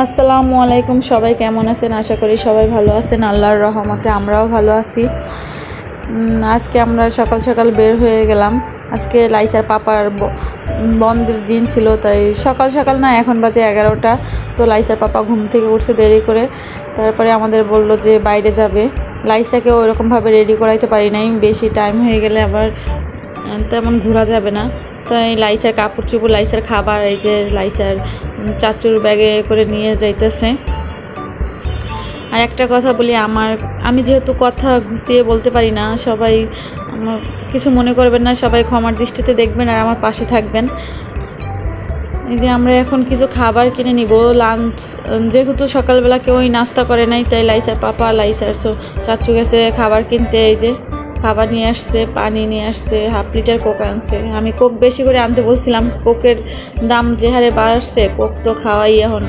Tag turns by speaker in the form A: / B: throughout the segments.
A: আসসালামু আলাইকুম, সবাই কেমন আছেন? আশা করি সবাই ভালো আছেন। আল্লাহর রহমতে আমরাও ভালো আছি। আজকে আমরা সকাল সকাল বের হয়ে গেলাম। আজকে লাইসার পাপার বন্ধের দিন ছিল, তাই সকাল সকাল না, এখন বাজে 11টা। তো লাইসার পাপা ঘুম থেকে উঠছে দেরি করে, তারপরে আমাদের বলল যে বাইরে যাবে। লাইসাকে ওরকমভাবে রেডি করাইতে পারি নাই, বেশি টাইম হয়ে গেলে আবার তেমন ঘোরা যাবে না। তাই লাইসার কাপড় চোপড়, লাইসার খাবার, এই যে লাইসার চাচুর ব্যাগে করে নিয়ে যাইতেছে। আর একটা কথা বলি, আমি যেহেতু কথা ঘুষিয়ে বলতে পারি না, সবাই আমার কিছু মনে করবেন না, সবাই ক্ষমার দৃষ্টিতে দেখবেন আর আমার পাশে থাকবেন। এই যে আমরা এখন কিছু খাবার কিনে নিব লাঞ্চ, যেহেতু সকালবেলা কেউই নাস্তা করে নাই, তাই লাইসার পাপা, লাইসার চাচু গেছে খাবার কিনতে। এই যে খাবার নিয়ে আসছে, পানি নিয়ে আসছে, হাফ লিটার কোক আনছে। আমি কোক বেশি করে আনতে বলছিলাম, কোকের দাম যে হারে বাড়ছে, কোক তো খাওয়াই এখন।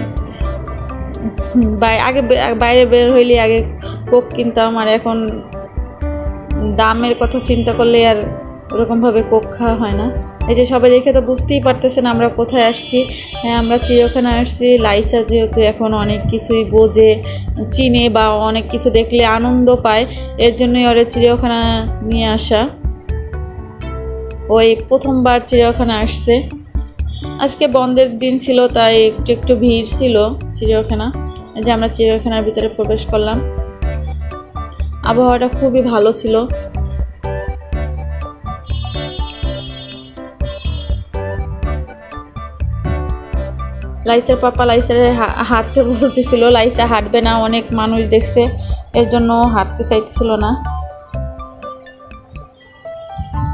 A: আগে বাইরে বের হইলে আগে কোক কিনতাম, আর এখন দামের কথা চিন্তা করলে আর ওরকমভাবে কোক খাওয়া হয় না। এই যে সবাই দেখে তো বুঝতেই পারতেছেন আমরা কোথায় আসছি। হ্যাঁ, আমরা চিড়িয়াখানায় আসছি। লাইসা যেহেতু এখন অনেক কিছুই বোঝে, চিনে বা অনেক কিছু দেখলে আনন্দ পায়, এর জন্যই ওরা চিড়িয়াখানা নিয়ে আসা। ওই প্রথমবার চিড়িয়াখানা আসছে। আজকে বন্ধের দিন ছিল, তাই একটু একটু ভিড় ছিল চিড়িয়াখানা। এই যে আমরা চিড়িয়াখানার ভিতরে প্রবেশ করলাম। আবহাওয়াটা খুবই ভালো ছিল। লাইসার পাপা লাইসারে হাঁটতে বলতেছিল, লাইসা হাঁটবে না, অনেক মানুষ দেখছে, এর জন্য হাঁটতে চাইতেছিল না।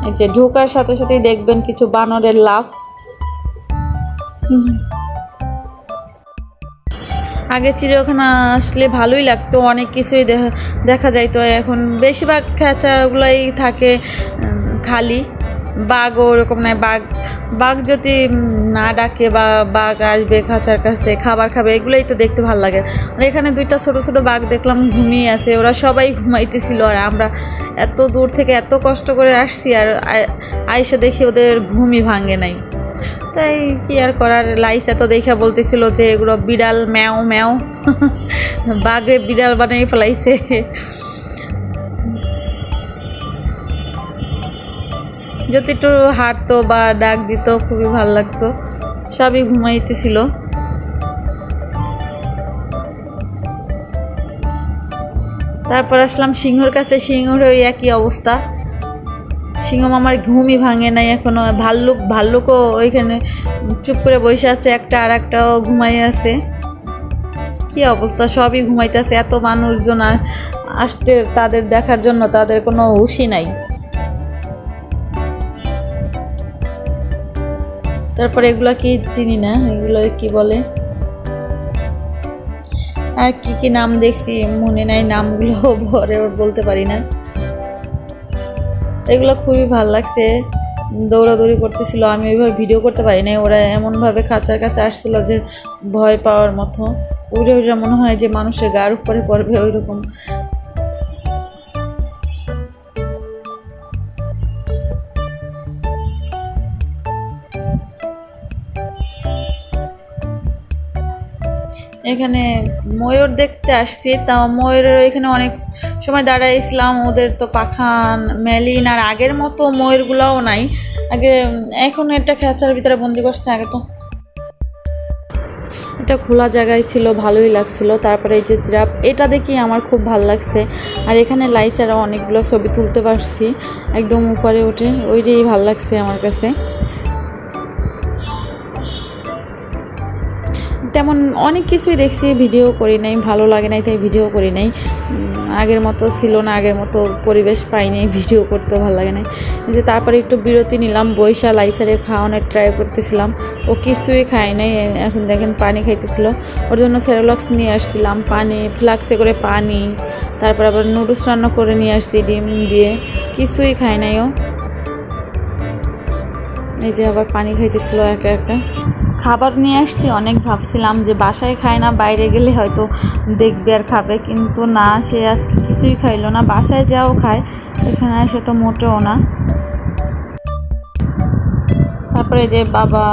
A: এই যে ঢোকার সাথে সাথেই দেখবেন কিছু বানরের লাফ। আগে চিড়িয়াখানা আসলে ভালোই লাগতো, অনেক কিছুই দেখা যাইতো। এখন বেশিরভাগ খাঁচাগুলাই থাকে খালি, বাঘও ওরকম নয়। বাঘ যদি না ডাকে বা বাঘ আসবে খাঁচার কাছে খাবার খাবে, এগুলোই তো দেখতে ভালো লাগে। আর এখানে দুইটা ছোট ছোট বাঘ দেখলাম ঘুমিয়ে আছে, ওরা সবাই ঘুমাইতেছিল। আর আমরা এত দূর থেকে এত কষ্ট করে আসছি, আর আইসা দেখি ওদের ঘুমই ভাঙে নাই। তাই কি আর করার, লাইসা তো দেখা বলতেছিল যে এগুলো বিড়াল, ম্যাও ম্যাও, বাঘে বিড়াল বানাই ফেলাইছে। যদি একটু হাঁটতো বা ডাক দিত খুবই ভালো লাগতো। সবই ঘুমাইতেছিল। তারপর আসলাম সিংহর কাছে। সিংহর ওই একই অবস্থা, সিংহ মামার ঘুমই ভাঙে নাই এখনো। ভাল্লুকও ওইখানে চুপ করে বসে আছে একটা, আর একটাও ঘুমাই আছে। কি অবস্থা, সবই ঘুমাইতেছে। এত মানুষজন আসতে তাদের দেখার জন্য, তাদের কোনো হুঁশই নাই। তারপরে এগুলা কি চিনি না, এগুলো কি বলে, আর কি কি নাম দেখছি মনে নাই, নামগুলো ভরে বলতে পারি না। এগুলো খুবই ভালো লাগছে, দৌড়াদৌড়ি করতেছিল। আমি ওইভাবে ভিডিও করতে পারি না, ওরা এমনভাবে খাঁচার কাছে আসছিল যে ভয় পাওয়ার মতো। উড়ে উড়ে মনে হয় যে মানুষের গার উপরে পড়বে, ওই রকম। এখানে ময়ূর দেখতে আসছি, তা ময়ূরের এখানে অনেক সময় দাঁড়াইছিলাম। ওদের তো পাখা মেলিন, আর আগের মতো ময়ূরগুলাও নাই। আগে এখন একটা খাঁচার ভিতরে বন্দি করছে, আগে তো এটা খোলা জায়গায় ছিল, ভালোই লাগছিল। তারপরে এই যে জিরাফ, এটা দেখি আমার খুব ভালো লাগছে। আর এখানে লাইসারা অনেকগুলো ছবি তুলতে পারছি একদম উপরে উঠে, ওইটাই ভালো লাগছে আমার কাছে। তেমন অনেক কিছুই দেখছি, ভিডিও করি নাই, ভালো লাগে নাই তাই ভিডিও করি নাই। আগের মতো ছিল না, আগের মতো পরিবেশ পাই নাই, ভিডিও করতেও ভালো লাগে নাই। যে তারপরে একটু বিরতি নিলাম, বৈশা লাইসারে খাওয়ানোর ট্রাই করতেছিলাম। ও কিছুই খায় নাই, এখন দেখেন পানি খাইতেছিল। ওর জন্য সেরেলাক্স নিয়ে আসছিলাম, পানি ফ্লাক্সে করে পানি, তারপর আবার নুডলস রান্না করে নিয়ে আসছি ডিম দিয়ে। কিছুই খায় নাই ও। এই যে আবার পানি খাইতেছিল একা একা। খাবার নিয়ে আসছি, অনেক ভাবছিলাম যে বাসায় খায় না, বাইরে গেলে হয়তো দেখবে আর খাবে, কিন্তু না, সে আজকে কিছুই খাইলো না। বাসায় যাও খায়, এখানে এসে তো মোটেও না। তারপরে যে বাবা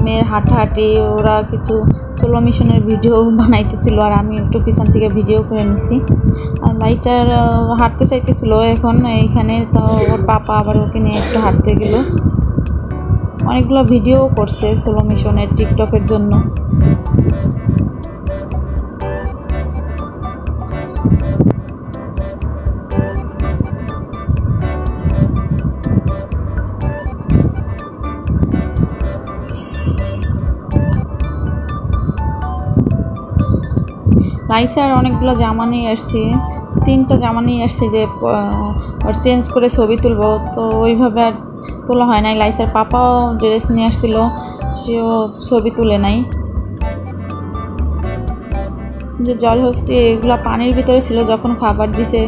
A: মেয়ের হাঁটাহাঁটি, ওরা কিছু সোলো মিশনের ভিডিও বানাইতেছিল আর আমি একটু পিছন থেকে ভিডিও করে নিছি। আর লাইচার হাঁটতে চাইতেছিল এখন এইখানে, তো ওর পাপা আবার ওকে নিয়ে একটু হাঁটতে গেল। অনেকগুলো ভিডিও করছে সোলো মিশনের টিকটকের জন্য। লাইসার অনেকগুলো জামা নিয়ে আসছি, 3টা জামা নিয়ে আসছে যে আর চেঞ্জ করে ছবি তুলবো, তো ওইভাবে আর তোলা হয় নাই। লাইসার পাপাও ড্রেস নিয়ে আসছিল, সেও ছবি তুলে নাই। যে জল হস্তি এগুলো পানির ভিতরে ছিল, যখন খাবার দিছে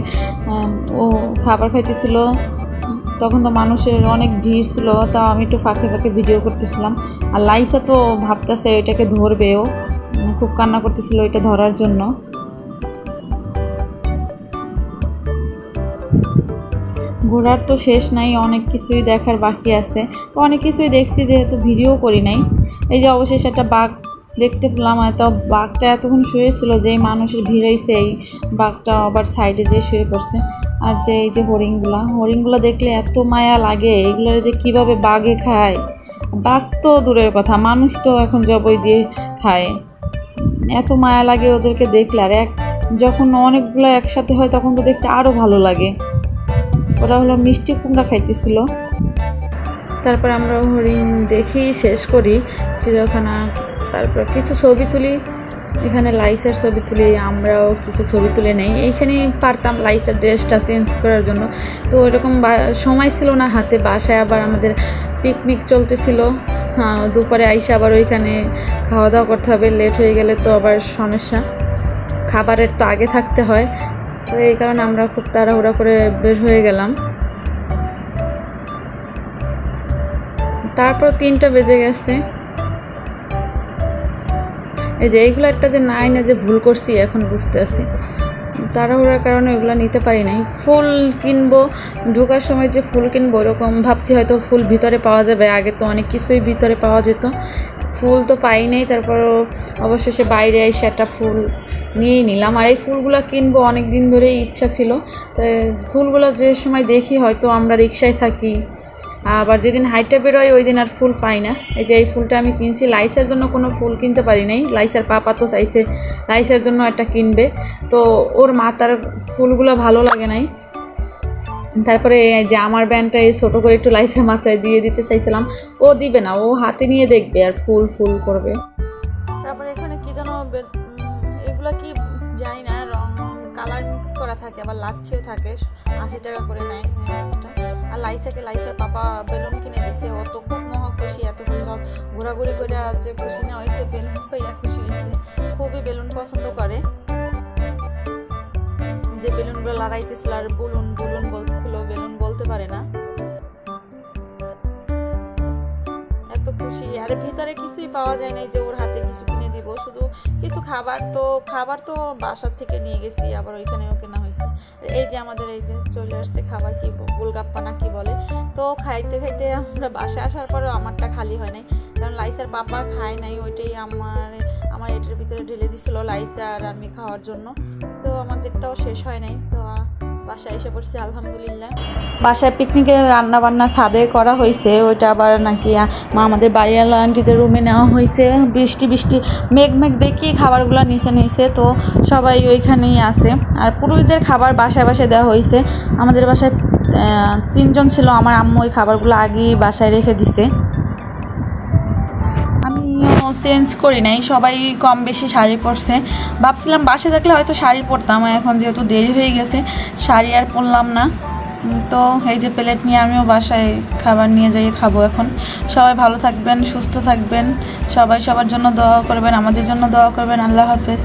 A: ও খাবার খাইতেছিল তখন তো মানুষের অনেক ভিড় ছিল, তা আমি একটু ফাঁকে ফাঁকে ভিডিও করতেছিলাম। আর লাইসা তো ভাবতেছে এটাকে ধরবেও, খুব কান্না করতেছিল এটা ধরার জন্য। ঘোরার তো শেষ নাই, অনেক কিছুই দেখার বাকি আছে, তো অনেক কিছুই দেখছি যেহেতু ভিডিও করি নাই। এই যে অবশেষে একটা বাঘ দেখতে পেলাম, এত বাঘটা এতক্ষণ শুয়েছিল, যেই মানুষের ভিড় হয়েছে এই বাঘটা আবার সাইডে যেয়ে শুয়ে পড়ছে। আর যে এই যে হরিণগুলো দেখলে এত মায়া লাগে, এগুলো যে কীভাবে বাঘে খায়। বাঘ তো দূরের কথা, মানুষ তো এখন জবই দিয়ে খায়। এত মায়া লাগে ওদেরকে দেখলে। আর যখন অনেকগুলো একসাথে হয় তখন তো দেখতে আরও ভালো লাগে। ওরা হলো মিষ্টি কুমড়া খাইতেছিল। তারপর আমরা হরিণ দেখি শেষ করি চিড়িয়াখানা, তারপর কিছু ছবি তুলি, এখানে লাইসার ছবি তুলি, আমরাও কিছু ছবি তুলে নেই। এইখানেই পারতাম লাইসার ড্রেসটা চেঞ্জ করার জন্য, তো ওইরকম সময় ছিল না হাতে। বাসায় আবার আমাদের পিকনিক চলতেছিল, দুপুরে আইসা আবার ওইখানে খাওয়া দাওয়া করতে হবে, লেট হয়ে গেলে তো আবার সমস্যা, খাবারের তো আগে থাকতে হয়। তো এই কারণে আমরা খুব তাড়াহুড়া করে বের হয়ে গেলাম। তারপর 3টা বেজে গেছে। এই যে এইগুলো একটা যে নাই না যে ভুল করছি এখন বুঝতে আছি, তাড়াহুড়ার কারণে ওগুলো নিতে পারি নাই। ফুল কিনবো, ঢোকার সময় যে ফুল কিনবো এরকম ভাবছি, হয়তো ফুল ভিতরে পাওয়া যাবে, আগে তো অনেক কিছুই ভিতরে পাওয়া যেত, ফুল তো পাই নাই। তারপরও অবশেষে বাইরে এসে একটা ফুল নিয়েই নিলাম। আর এই ফুলগুলো কিনবো অনেক দিন ধরেই ইচ্ছা ছিল, তাই ফুলগুলো যে সময় দেখি, হয়তো আমরা রিক্সায় থাকি, আবার যেদিন হাইটে বেরোয় ওই দিন আর ফুল পাই না। এই যে এই ফুলটা আমি কিনছি, লাইসার জন্য কোনো ফুল কিনতে পারি নাই। লাইসার পাপা তো চাইছে লাইসার জন্য একটা কিনবে, তো ওর মাথার ফুলগুলো ভালো লাগে নাই। তারপরে যে আমার ব্যান্ডটা এই ছোটো করে একটু লাইসার মাথায় দিয়ে দিতে চাইছিলাম, ও দিবে না, ও হাতে নিয়ে দেখবে আর ফুল ফুল করবে। তারপরে এখানে কি যেন এগুলো কি জানি না, রং কালার মিক্স করা থাকে, আবার লাচ্ছেও থাকে, 80 টাকা করে নেয়। আর লাইসার পাপা বেলুন কিনে দিছে, ও তো খুব মহা খুশি। এতক্ষণ ঘোরাঘুরি করে যে খুশি না হয়েছে, বেলুন পাইয়া খুশি হয়েছে, খুবই বেলুন পছন্দ করে। যে বেলুনগুলো লড়াইতেছিল আর বুলুন বুলুন বলতেছিল, বেলুন বলতে পারে না, এত খুশি। আর ভিতরে কিছুই পাওয়া যায় নাই যে ওর হাতে কিছু কিনে দিব, শুধু কিছু খাবার তো বাসার থেকে নিয়ে গেছি, আবার ওইখানেও কেনা হয়েছে। এই যে আমাদের এই যে চলে আসছে খাবার, কি গোলগাপ্পা না কি বলে, তো খাইতে খাইতে আমরা বাসায় আসার পরেও আমারটা খালি হয় নাই, কারণ লাইসার পাপা খায় নাই, ওইটাই আমার এটার ভিতরে ঢেলে দিছিল লাইসা আর আমি খাওয়ার জন্য, তো আমাদেরটাও শেষ হয় নাই। তো বাসায় এসে পড়ছি আলহামদুলিল্লাহ। বাসায় পিকনিকের রান্না বান্না ছাদে করা হয়েছে, ওইটা আবার নাকি আমাদের বাড়িওয়ালা আন্টিদের রুমে নেওয়া হয়েছে। বৃষ্টি মেঘ দেখিয়ে খাবারগুলো নিচে, তো সবাই ওইখানেই আছে। আর পুরুষদের খাবার বাসায় দেওয়া হয়েছে। আমাদের বাসায় 3 জন ছিল, আমার আম্মু ওই খাবারগুলো আগেই বাসায় রেখে দিছে। চেঞ্জ করি নাই, সবাই কম বেশি শাড়ি পরছে। ভাবছিলাম বাসায় থাকলে হয়তো শাড়ি পরতাম, এখন যেহেতু দেরি হয়ে গেছে শাড়ি আর পরলাম না। তো এই যে প্লেট নিয়ে আমিও বাসায় খাবার নিয়ে যাই খাবো এখন। সবাই ভালো থাকবেন, সুস্থ থাকবেন, সবাই সবার জন্য দোয়া করবেন, আমাদের জন্য দোয়া করবেন। আল্লাহ হাফেজ।